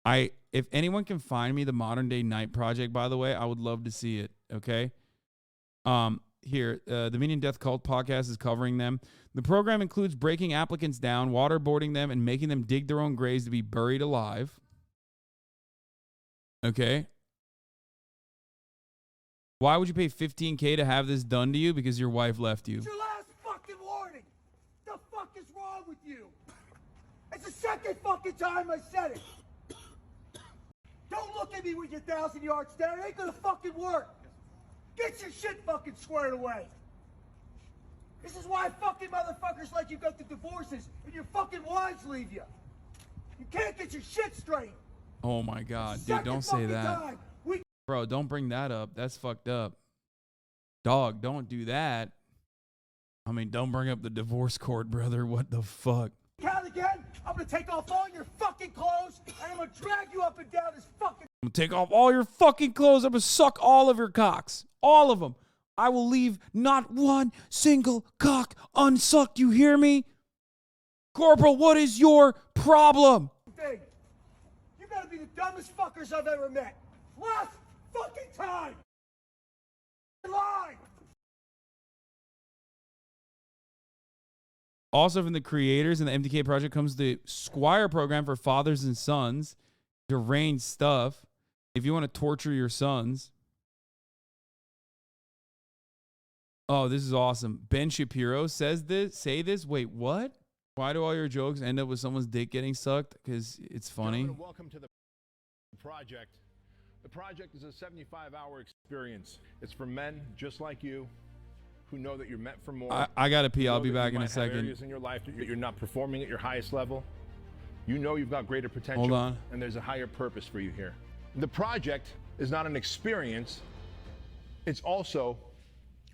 If anyone can find me the Modern Day Night Project, by the way, I would love to see it. Okay. Here, the Minion Death Cult podcast is covering them. The program includes breaking applicants down, waterboarding them, and making them dig their own graves to be buried alive. Okay. Why would you pay $15K to have this done to you? Because your wife left you. It's your last fucking warning. The fuck is wrong with you? It's the second fucking time I said it. Don't look at me with your 1,000-yard stare. It ain't gonna fucking work. Get your shit fucking squared away. This is why fucking motherfuckers like you go through divorces and your fucking wives leave you. You can't get your shit straight. Oh my God, dude, don't say that. Bro, don't bring that up. That's fucked up. Dog, don't do that. I mean, don't bring up the divorce court, brother. What the fuck? Count again. I'm gonna take off all your fucking clothes and I'm gonna drag you up and down this fucking... I'm gonna take off all your fucking clothes. I'm gonna suck all of your cocks. All of them. I will leave not one single cock unsucked. You hear me? Corporal, what is your problem? You gotta be the dumbest fuckers I've ever met. Last fucking time. Lie. Also from the creators and the MDK project comes the Squire program for fathers and sons. Deranged stuff. If you want to torture your sons. Oh, this is awesome. Ben Shapiro says this. Say this. Wait, what? Why do all your jokes end up with someone's dick getting sucked? Because it's funny. Welcome to the project. The project is a 75-hour experience. It's for men just like you who know that you're meant for more. I got to pee. I'll be back in a second. Areas in your life that you're not performing at your highest level. You know you've got greater potential. Hold on. And there's a higher purpose for you here. The project is not an experience. It's also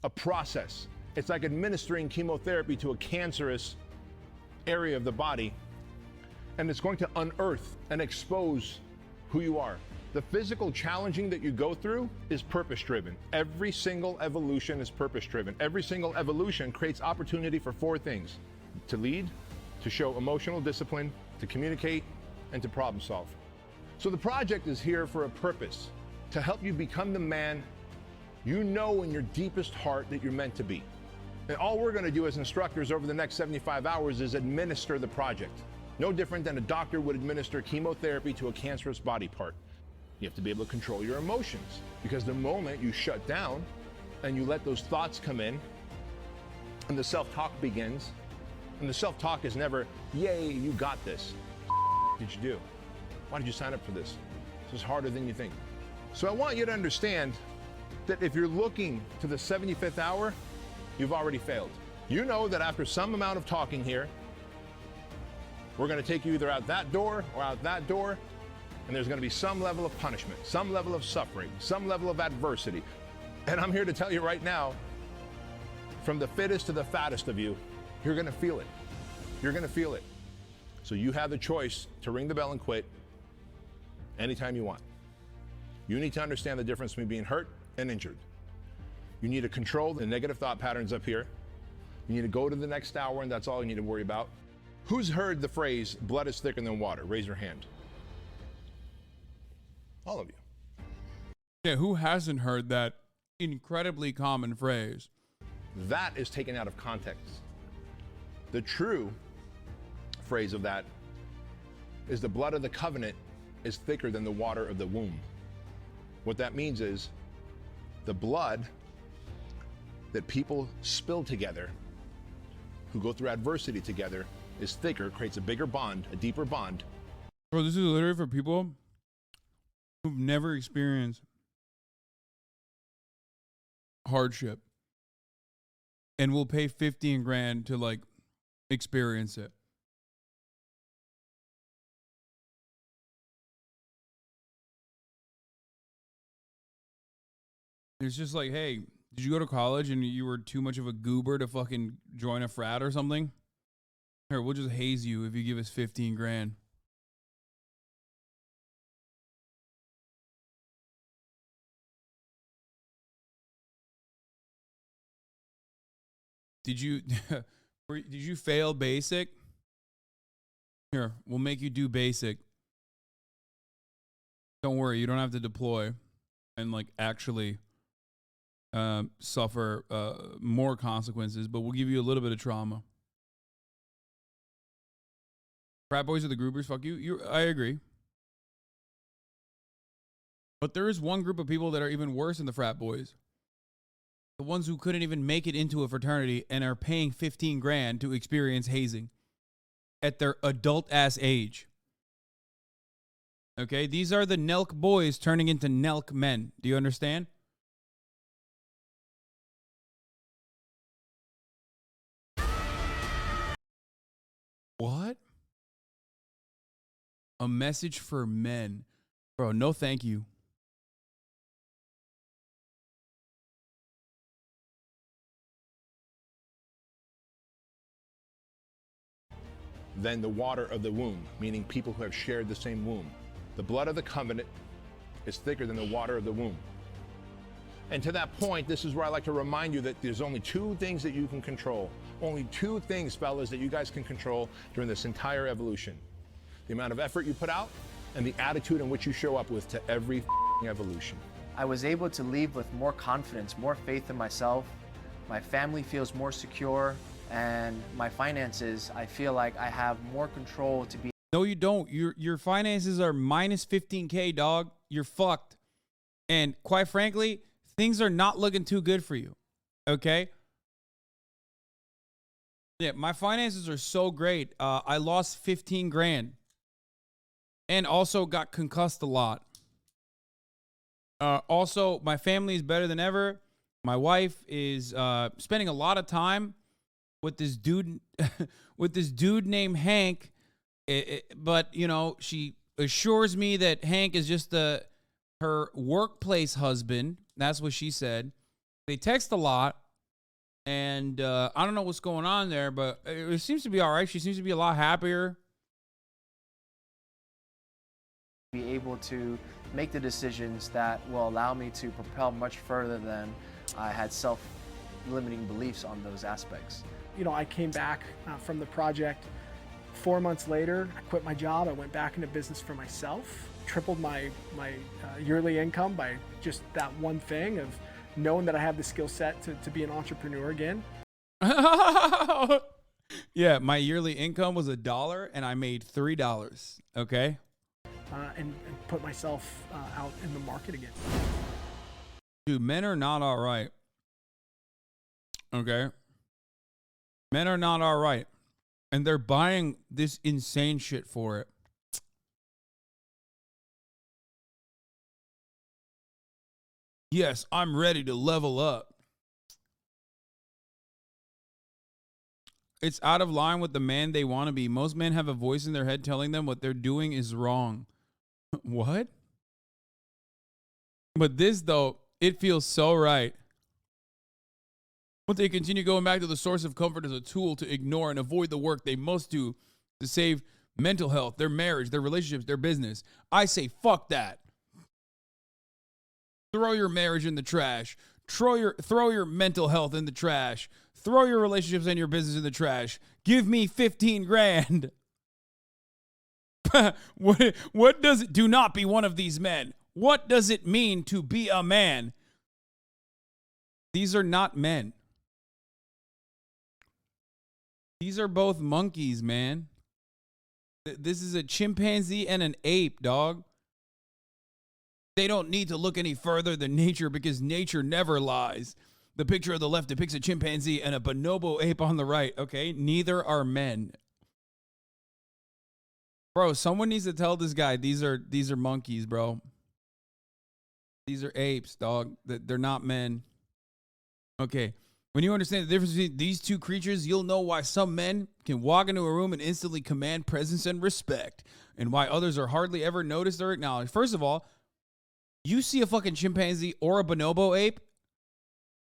a process. It's like administering chemotherapy to a cancerous area of the body, and it's going to unearth and expose who you are. The physical challenging that you go through is purpose-driven. Every single evolution is purpose-driven. Every single evolution creates opportunity for four things: to lead, to show emotional discipline, to communicate, and to problem solve. So the project is here for a purpose, to help you become the man you know in your deepest heart that you're meant to be. And all we're going to do as instructors over the next 75 hours is administer the project. No different than a doctor would administer chemotherapy to a cancerous body part. You have to be able to control your emotions, because the moment you shut down and you let those thoughts come in and the self-talk begins, and the self-talk is never, yay, you got this. What did you do? Why did you sign up for this? This is harder than you think. So I want you to understand that if you're looking to the 75th hour, you've already failed. You know that after some amount of talking here, we're going to take you either out that door or out that door, and there's going to be some level of punishment, some level of suffering, some level of adversity. And I'm here to tell you right now, from the fittest to the fattest of you, you're going to feel it. You're going to feel it. So you have the choice to ring the bell and quit anytime you want. You need to understand the difference between being hurt and injured. You need to control the negative thought patterns up here. You need to go to the next hour, and that's all you need to worry about. Who's heard the phrase, blood is thicker than water? Raise your hand. All of you. Yeah, who hasn't heard that incredibly common phrase? That is taken out of context. The true phrase of that is the blood of the covenant is thicker than the water of the womb. What that means is the blood that people spill together, who go through adversity together, is thicker, creates a bigger bond, a deeper bond. Bro, this is literally for people who've never experienced hardship and will pay 15 grand to like experience it. It's just like, hey, did you go to college and you were too much of a goober to fucking join a frat or something? Here, we'll just haze you if you give us 15 grand. Did you fail basic? Here, we'll make you do basic. Don't worry, you don't have to deploy and like actually suffer more consequences, but we'll give you a little bit of trauma. Frat boys are the groupers. Fuck you. I agree. But there is one group of people that are even worse than the frat boys. The ones who couldn't even make it into a fraternity and are paying 15 grand to experience hazing at their adult ass age. Okay, these are the Nelk boys turning into Nelk men. Do you understand? What? A message for men. Bro, no thank you. Than the water of the womb, meaning people who have shared the same womb. The blood of the covenant is thicker than the water of the womb. And to that point, this is where I like to remind you that there's only two things that you can control. Only two things, fellas, that you guys can control during this entire evolution. The amount of effort you put out and the attitude in which you show up with to every evolution. I was able to leave with more confidence, more faith in myself. My family feels more secure, and my finances, I feel like I have more control to be. No, you don't. Your finances are minus 15K, dog. You're fucked. And quite frankly, things are not looking too good for you. Okay? Yeah, my finances are so great. I lost 15 grand. And also got concussed a lot. Also, my family is better than ever. My wife is spending a lot of time with this dude named Hank. But, you know, she assures me that Hank is just her workplace husband. That's what she said. They text a lot. And I don't know what's going on there, but it seems to be all right. She seems to be a lot happier. Be able to make the decisions that will allow me to propel much further than I had self-limiting beliefs on those aspects. You know, I came back from the project 4 months later. I quit my job. I went back into business for myself, tripled my yearly income by just that one thing of knowing that I have the skill set to be an entrepreneur again. Yeah, my yearly income was $1 and I made $3. Okay. And put myself out in the market again. Dude, men are not all right. Okay. Men are not all right. And they're buying this insane shit for it. Yes, I'm ready to level up. It's out of line with the man they want to be. Most men have a voice in their head telling them what they're doing is wrong. What? But this, though, it feels so right. But they continue going back to the source of comfort as a tool to ignore and avoid the work they must do to save mental health, their marriage, their relationships, their business. I say, fuck that. Throw your marriage in the trash. Throw your mental health in the trash. Throw your relationships and your business in the trash. Give me 15 grand. What does it? Do not be one of these men. What does it mean to be a man? These are not men. These are both monkeys, man. This is a chimpanzee and an ape, dog. They don't need to look any further than nature because nature never lies. The picture on the left depicts a chimpanzee and a bonobo ape on the right. Okay, neither are men. Bro, someone needs to tell this guy these are monkeys, bro. These are apes, dog. They're not men. Okay. When you understand the difference between these two creatures, you'll know why some men can walk into a room and instantly command presence and respect, and why others are hardly ever noticed or acknowledged. First of all, you see a fucking chimpanzee or a bonobo ape,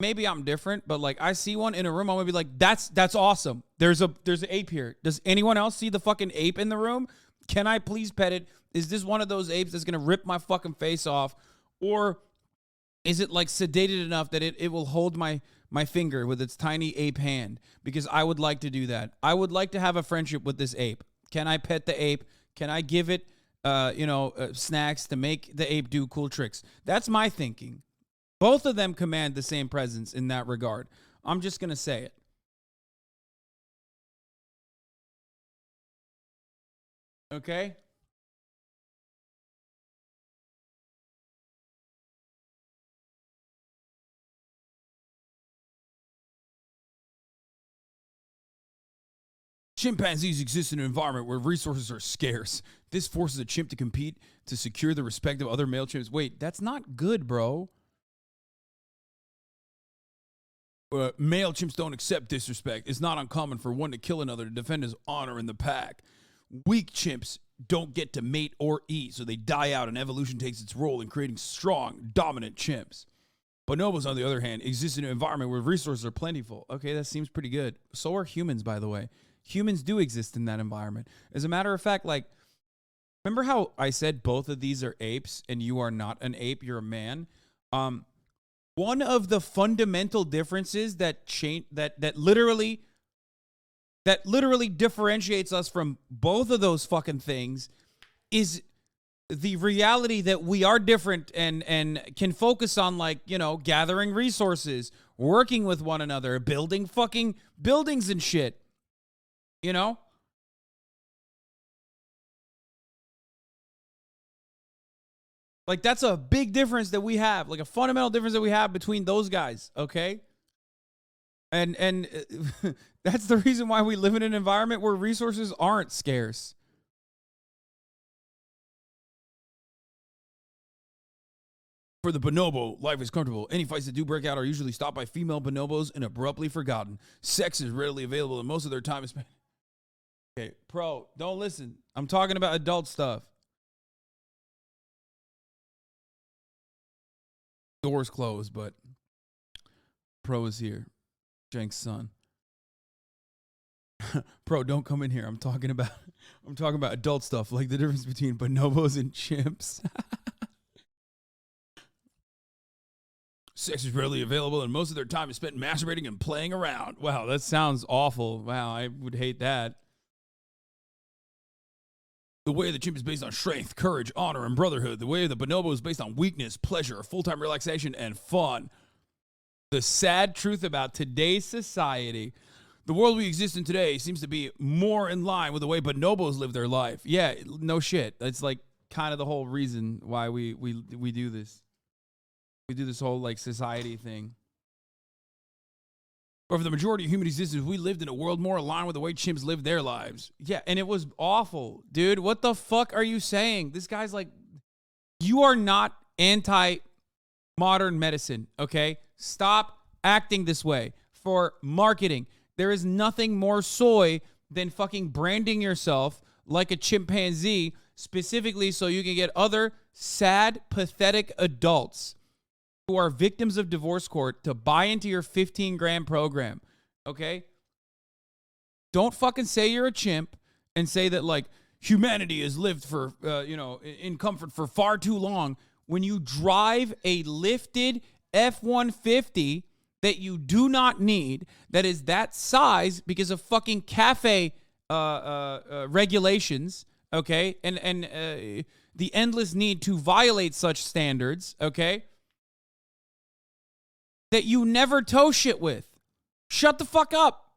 maybe I'm different, but like I see one in a room, I'm gonna be like, that's awesome. There's an ape here. Does anyone else see the fucking ape in the room? Can I please pet it? Is this one of those apes that's gonna rip my fucking face off? Or is it like sedated enough that it will hold my finger with its tiny ape hand? Because I would like to do that. I would like to have a friendship with this ape. Can I pet the ape? Can I give it snacks to make the ape do cool tricks. That's my thinking. Both of them command the same presence in that regard. I'm just going to say it. Okay? Chimpanzees exist in an environment where resources are scarce. This forces a chimp to compete to secure the respect of other male chimps. Wait, that's not good, bro. Male chimps don't accept disrespect. It's not uncommon for one to kill another to defend his honor in the pack. Weak chimps don't get to mate or eat, so they die out, and evolution takes its role in creating strong, dominant chimps. Bonobos, on the other hand, exist in an environment where resources are plentiful. Okay, that seems pretty good. So are humans, by the way. Humans do exist in that environment. As a matter of fact, like, remember how I said both of these are apes and you are not an ape, you're a man? One of the fundamental differences that literally differentiates us from both of those fucking things is the reality that we are different and can focus on, like, gathering resources, working with one another, building fucking buildings and shit. Like, that's a big difference that we have, like a fundamental difference that we have between those guys, okay? And that's the reason why we live in an environment where resources aren't scarce. For the bonobo, life is comfortable. Any fights that do break out are usually stopped by female bonobos and abruptly forgotten. Sex is readily available and most of their time is spent. Okay, Pro, don't listen. I'm talking about adult stuff. Door's closed, but Pro is here. Jenk's son. Pro, don't come in here. I'm talking about adult stuff, like the difference between bonobos and chimps. Sex is rarely available, and most of their time is spent masturbating and playing around. Wow, that sounds awful. Wow, I would hate that. The way of the chimp is based on strength, courage, honor, and brotherhood. The way of the bonobo is based on weakness, pleasure, full-time relaxation, and fun. The sad truth about today's society, the world we exist in today seems to be more in line with the way bonobos live their life. Yeah, no shit. That's like kind of the whole reason why we do this. We do this whole, like, society thing. Or for the majority of human existence, we lived in a world more aligned with the way chimps live their lives. Yeah, and it was awful. Dude, what the fuck are you saying? This guy's like, you are not anti-modern medicine, okay? Stop acting this way for marketing. There is nothing more soy than fucking branding yourself like a chimpanzee, specifically so you can get other sad, pathetic adults who are victims of divorce court to buy into your 15-grand program, okay? Don't fucking say you're a chimp and say that, like, humanity has lived for, in comfort for far too long when you drive a lifted F-150 that you do not need, that is that size because of fucking cafe regulations, okay? And the endless need to violate such standards, okay? That you never tow shit with. Shut the fuck up.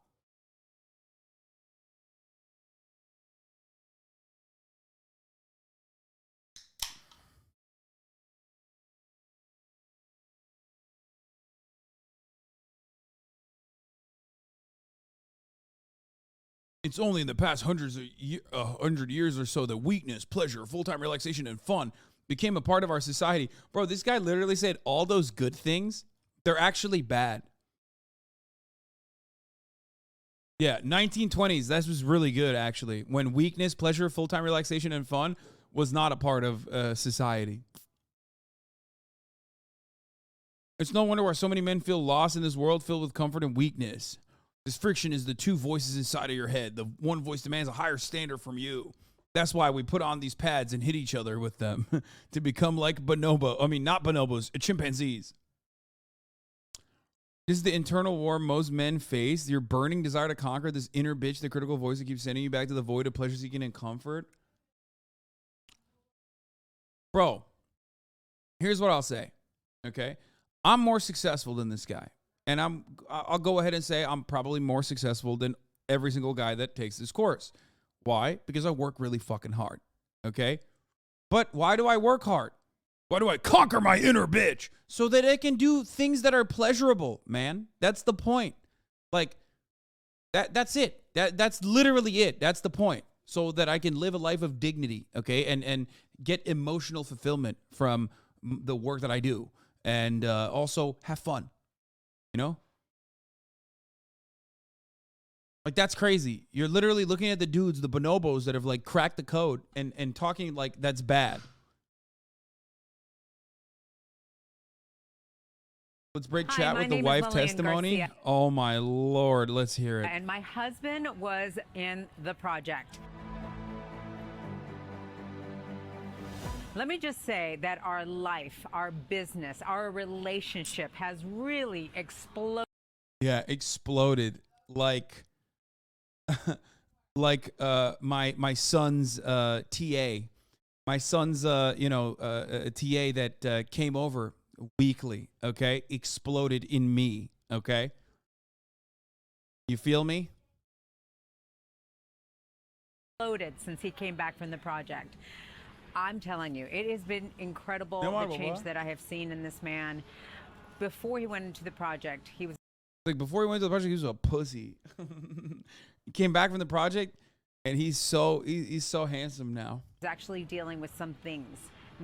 It's only in the past 100 years or so that weakness, pleasure, full-time relaxation, and fun became a part of our society. Bro, this guy literally said all those good things, they're actually bad. Yeah, 1920s, that was really good, actually. When weakness, pleasure, full-time relaxation, and fun was not a part of society. It's no wonder why so many men feel lost in this world filled with comfort and weakness. This friction is the two voices inside of your head. The one voice demands a higher standard from you. That's why we put on these pads and hit each other with them to become like not bonobos, chimpanzees. This is the internal war most men face. Your burning desire to conquer this inner bitch, the critical voice that keeps sending you back to the void of pleasure seeking and comfort. Bro, here's what I'll say. Okay. I'm more successful than this guy. And I'll go ahead and say I'm probably more successful than every single guy that takes this course. Why? Because I work really fucking hard. Okay. But why do I work hard? Why do I conquer my inner bitch? So that I can do things that are pleasurable, man. That's the point. Like, that's it. That's literally it. That's the point. So that I can live a life of dignity, okay? And get emotional fulfillment from the work that I do. And also have fun, you know? Like, that's crazy. You're literally looking at the dudes, the bonobos that have, like, cracked the code and talking like that's bad. Let's break Hi, chat my with the name is wife Lillian testimony. Garcia. Oh, my Lord. Let's hear it. And my husband was in the project. Let me just say that our life, our business, our relationship has really exploded. Yeah, exploded. Like, my son's TA. My son's, TA that came over weekly, okay, exploded in me, okay? You feel me? Exploded since he came back from the project. I'm telling you, it has been incredible, the change that I have seen in this man. Before he went into the project, he was like, before he went to the project, he was a pussy. He came back from the project, and he's so handsome now. actually dealing with some things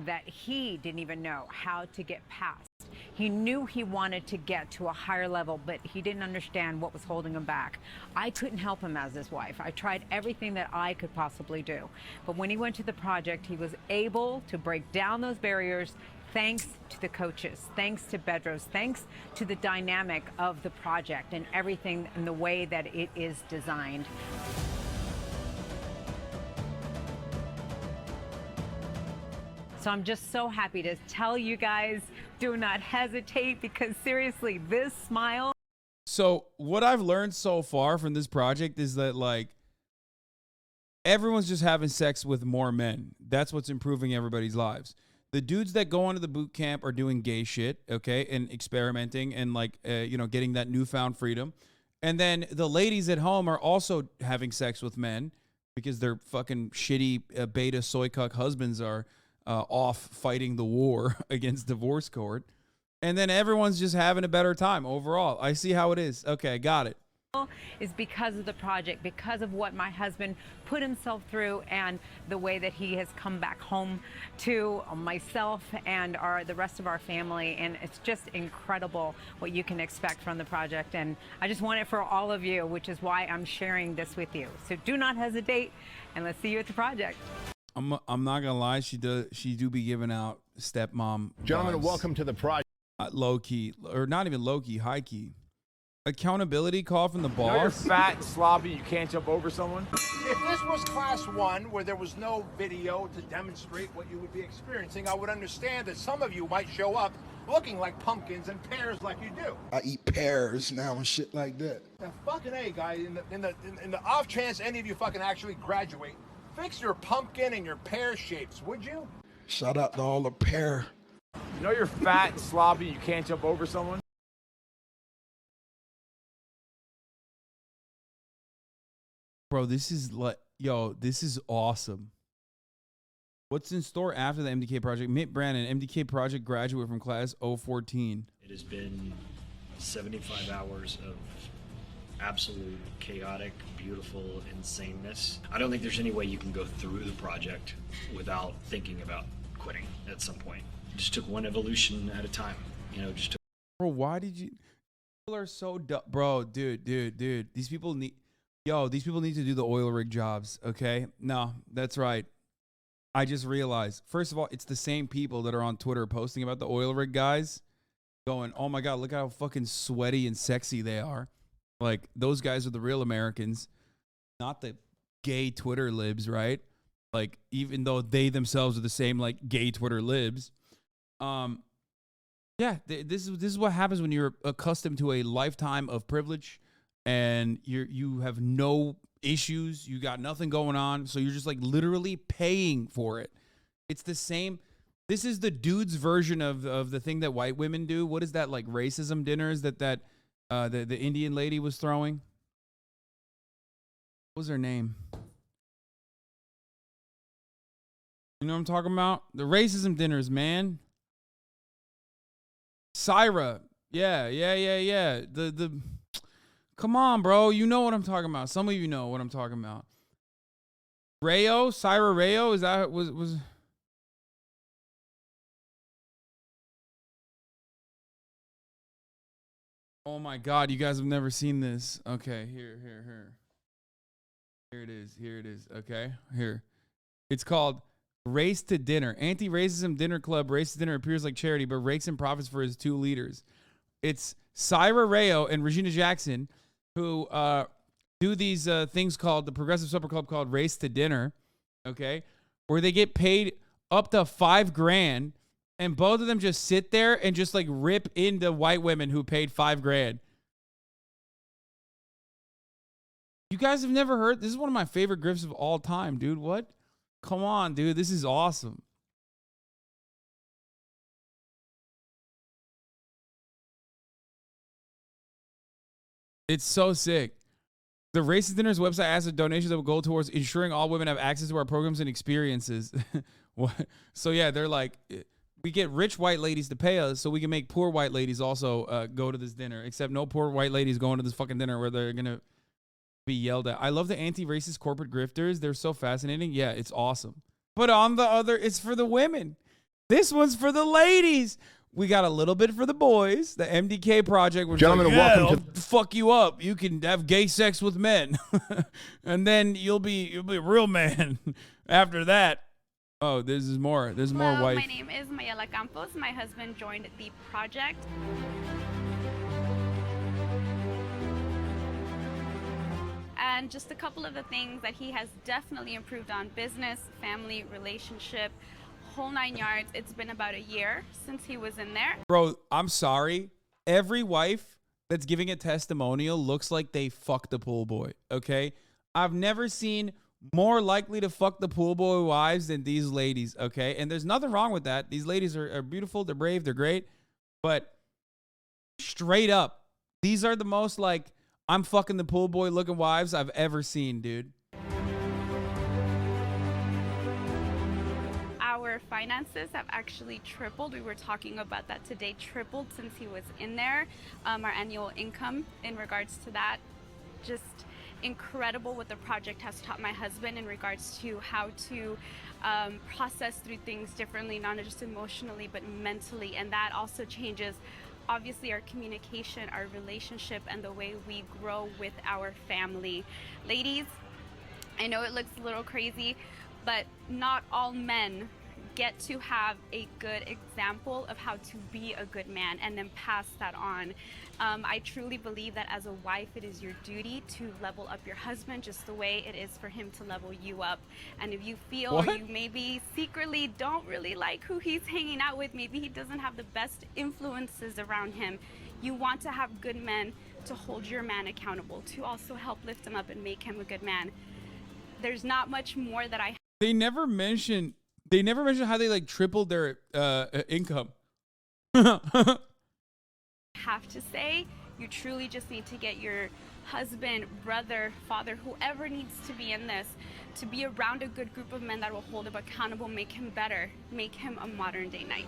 that he didn't even know how to get past. He knew he wanted to get to a higher level, but he didn't understand what was holding him back. I couldn't help him as his wife. I tried everything that I could possibly do. But when he went to the project, he was able to break down those barriers thanks to the coaches, thanks to Bedros, thanks to the dynamic of the project and everything and the way that it is designed. So I'm just so happy to tell you guys, do not hesitate, because seriously, this smile. So what I've learned so far from this project is that, like, everyone's just having sex with more men. That's what's improving everybody's lives. The dudes that go onto the boot camp are doing gay shit, okay, and experimenting and, like, getting that newfound freedom. And then the ladies at home are also having sex with men because their fucking shitty beta soy cuck husbands are off fighting the war against divorce court. And then everyone's just having a better time overall. I see how it is. Okay, got it. Is because of the project, because of what my husband put himself through and the way that he has come back home to myself and the rest of our family. And it's just incredible what you can expect from the project. And I just want it for all of you, which is why I'm sharing this with you. So do not hesitate, and let's see you at the project. I'm not gonna lie, she do be giving out stepmom Gentlemen, vibes. welcome to the project. Low key, or not even low key, high key. Accountability call from the boss. You know you're fat and sloppy, you can't jump over someone? If this was class 1, where there was no video to demonstrate what you would be experiencing, I would understand that some of you might show up looking like pumpkins and pears like you do. I eat pears now and shit like that. Now, fucking A, guy, in the off chance any of you fucking actually graduate, fix your pumpkin and your pear shapes, would you? Shout out to all the pear. You know you're fat and sloppy, you can't jump over someone? Bro, this is this is awesome. What's in store after the MDK project? Mitt Brandon, MDK project graduate from class 014. It has been 75 hours of absolute chaotic, beautiful insaneness. I don't think there's any way you can go through the project without thinking about quitting at some point. Just took one evolution at a time, Bro, why did you? People are so dumb. Bro, dude. These people need to do the oil rig jobs, okay? No, that's right. I just realized, first of all, it's the same people that are on Twitter posting about the oil rig guys going, oh my God, look how fucking sweaty and sexy they are. Like, those guys are the real Americans, not the gay Twitter libs, right? Like, even though they themselves are the same, like, gay Twitter libs. Yeah, this is what happens when you're accustomed to a lifetime of privilege and you have no issues, you got nothing going on, so you're just, like, literally paying for it. It's the same. This is the dude's version of the thing that white women do. What is that, like racism dinners that the Indian lady was throwing? What was her name? You know what I'm talking about? The racism dinners, man. Syra. Yeah. The come on, bro. You know what I'm talking about. Some of you know what I'm talking about. Rayo, Syra Rayo, is that was Oh my God, you guys have never seen this. Okay, here. Here it is. Okay, here. It's called Race to Dinner. Anti-Racism Dinner Club Race to Dinner appears like charity, but rakes in profits for his two leaders. It's Syra Rayo and Regina Jackson who do these things called the Progressive Supper Club called Race to Dinner, okay, where they get paid up to $5,000, and both of them just sit there and just like rip into white women who paid $5,000. You guys have never heard? This is one of my favorite grifts of all time, dude. What? Come on, dude. This is awesome. It's so sick. The Racist Dinners website asks for donations that will go towards ensuring all women have access to our programs and experiences. So yeah, they're like, we get rich white ladies to pay us so we can make poor white ladies also go to this dinner, except no poor white ladies going to this fucking dinner where they're going to be yelled at. I love the anti-racist corporate grifters. They're so fascinating. Yeah, it's awesome. But on the other, it's for the women. This one's for the ladies. We got a little bit for the boys. The MDK project. We're Gentlemen, like, welcome to fuck you up. You can have gay sex with men, and then you'll be a real man after that. Oh, there's more. There's more wife. My name is Mayela Campos. My husband joined the project. And just a couple of the things that he has definitely improved on: business, family, relationship, whole 9 yards. It's been about a year since he was in there. Bro, I'm sorry. Every wife that's giving a testimonial looks like they fucked the pool boy, okay? I've never seen more likely to fuck the pool boy wives than these ladies, okay? And there's nothing wrong with that. These ladies are beautiful, they're brave, they're great. But straight up, these are the most like, I'm fucking the pool boy looking wives I've ever seen, dude. Our finances have actually tripled. We were talking about that today, tripled since he was in there. Our annual income in regards to that, just incredible what the project has taught my husband in regards to how to process through things differently, not just emotionally, but mentally. And that also changes, obviously, our communication, our relationship, and the way we grow with our family. Ladies, I know it looks a little crazy, but not all men get to have a good example of how to be a good man and then pass that on. I truly believe that as a wife, it is your duty to level up your husband just the way it is for him to level you up. And if you feel you maybe secretly don't really like who he's hanging out with, maybe he doesn't have the best influences around him, you want to have good men to hold your man accountable, to also help lift him up and make him a good man. There's not much more that I... They never mention how they like tripled their income. have to say, you truly just need to get your husband, brother, father, whoever needs to be in this, to be around a good group of men that will hold him accountable, make him better, make him a modern day knight.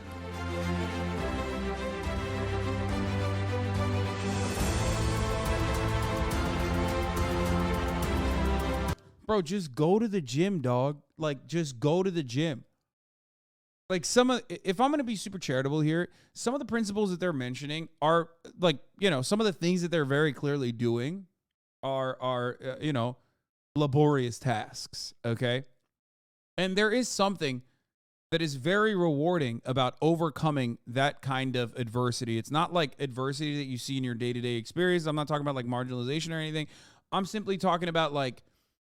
Bro, just go to the gym, dog. Like, just go to the gym. Like, if I'm going to be super charitable here, some of the principles that they're mentioning are like, you know, some of the things that they're very clearly doing are you know, laborious tasks, okay? And there is something that is very rewarding about overcoming that kind of adversity. It's not like adversity that you see in your day-to-day experience. I'm not talking about like marginalization or anything. I'm simply talking about like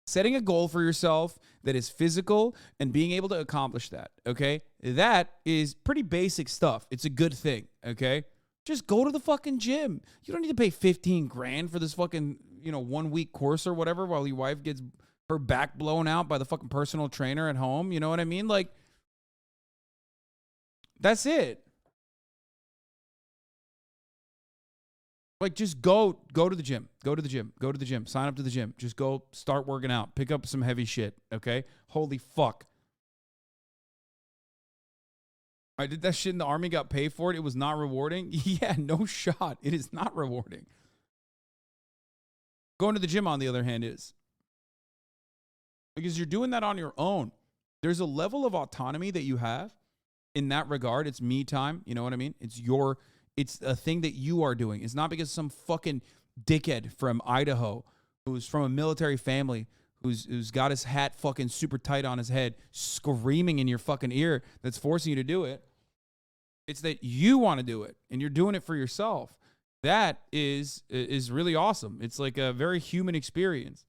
setting a goal for yourself that is physical and being able to accomplish that, okay? That is pretty basic stuff. It's a good thing, okay? Just go to the fucking gym. You don't need to pay 15 grand for this fucking, you know, 1 week course or whatever while your wife gets her back blown out by the fucking personal trainer at home. You know what I mean? Like, That's it. Like, just go to the gym. Go to the gym. Go to the gym. Sign up to the gym. Just go start working out. Pick up some heavy shit, okay? Holy fuck. I did that shit in the army, got paid for it. It was not rewarding. Yeah, no shot. It is not rewarding. Going to the gym, on the other hand, is. Because you're doing that on your own. There's a level of autonomy that you have in that regard. It's me time. You know what I mean? It's a thing that you are doing. It's not because some fucking dickhead from Idaho who's from a military family who's got his hat fucking super tight on his head screaming in your fucking ear that's forcing you to do it. It's that you want to do it and you're doing it for yourself. That is really awesome. It's like a very human experience.